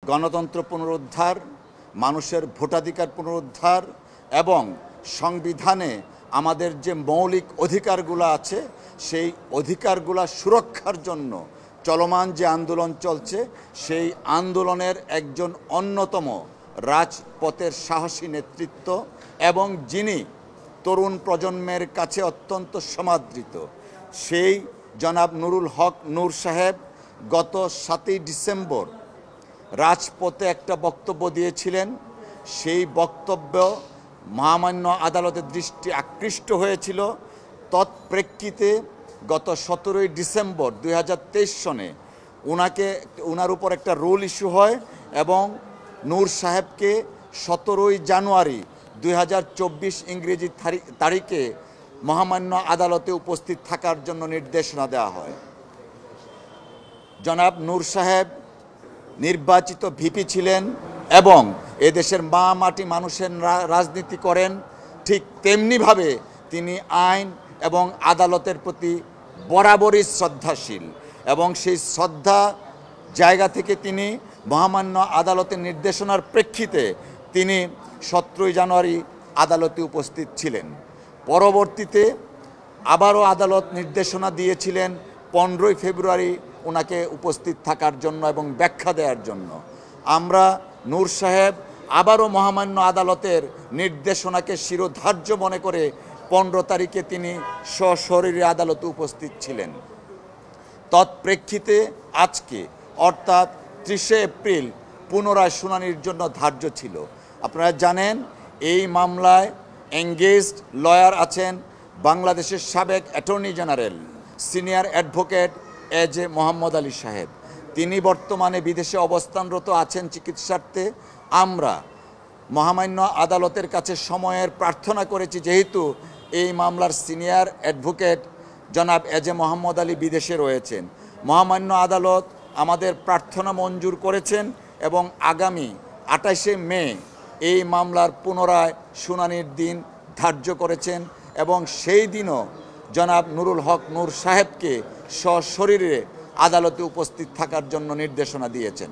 গণতন্ত্র পুনরুদ্ধার, মানুষের ভোটাধিকার পুনরুদ্ধার এবং সংবিধানে আমাদের যে মৌলিক অধিকারগুলো আছে সেই অধিকারগুলো সুরক্ষার জন্য চলমান যে আন্দোলন চলছে সেই আন্দোলনের একজন অন্যতম রাজপথের সাহসী নেতৃত্ব এবং যিনি তরুণ প্রজন্মের কাছে অত্যন্ত সমাদৃত সেই জনাব নুরুল হক নূর সাহেব গত 7ই ডিসেম্বর রাজপথে একটা বক্তব্য দিয়েছিলেন। সেই বক্তব্য মহামান্য আদালতের দৃষ্টি আকৃষ্ট হয়েছিল। তৎপ্রেক্ষিতে গত 17ই ডিসেম্বর 2023 সনে ওনার উপর একটা রুল ইস্যু হয় এবং নূর সাহেবকে 17ই জানুয়ারি 2024 ইংরেজি তারিখে মহামান্য আদালতে উপস্থিত থাকার জন্য নির্দেশনা দেওয়া হয়। জনাব নূর সাহেব নির্বাচিত ভিপি ছিলেন এবং এদেশের মা মাটি মানুষের রাজনীতি করেন, ঠিক তেমনিভাবে তিনি আইন এবং আদালতের প্রতি বরাবরই শ্রদ্ধাশীল এবং সেই শ্রদ্ধা জায়গা থেকে তিনি মহামান্য আদালতের নির্দেশনার প্রেক্ষিতে তিনি 17ই জানুয়ারি আদালতে উপস্থিত ছিলেন। পরবর্তীতে আবারও আদালত নির্দেশনা দিয়েছিলেন 15ই ফেব্রুয়ারি ওনাকে উপস্থিত থাকার জন্য এবং ব্যাখ্যা দেওয়ার জন্য। আমরা নূর সাহেব আবারও মহামান্য আদালতের নির্দেশনাকে শিরোধার্য মনে করে 15 তারিখে তিনি সশরীরে আদালতে উপস্থিত ছিলেন। তৎপ্রেক্ষিতে আজকে অর্থাৎ 30শে এপ্রিল পুনরায় শুনানির জন্য ধার্য ছিল। আপনারা জানেন এই মামলায় এঙ্গেজড লয়ার আছেন বাংলাদেশের সাবেক attorney general senior advocate AJ Mohammad Ali সাহেব। তিনি বর্তমানে বিদেশে অবস্থানরত আছেন চিকিৎসার্থে। আমরা মহামান্য আদালতের কাছে সময়ের প্রার্থনা করেছি, যেহেতু এই মামলার সিনিয়র অ্যাডভোকেট জনাব AJ মোহাম্মদ আলী বিদেশে রয়েছেন। মহামান্য আদালত আমাদের প্রার্থনা মঞ্জুর করেছেন এবং আগামী 28শে মে এই মামলার পুনরায় শুনানির দিন ধার্য করেছেন এবং সেই দিনও জনাব নুরুল হক নূর সাহেবকে সশরীরে আদালতে উপস্থিত থাকার জন্য নির্দেশনা দিয়েছেন।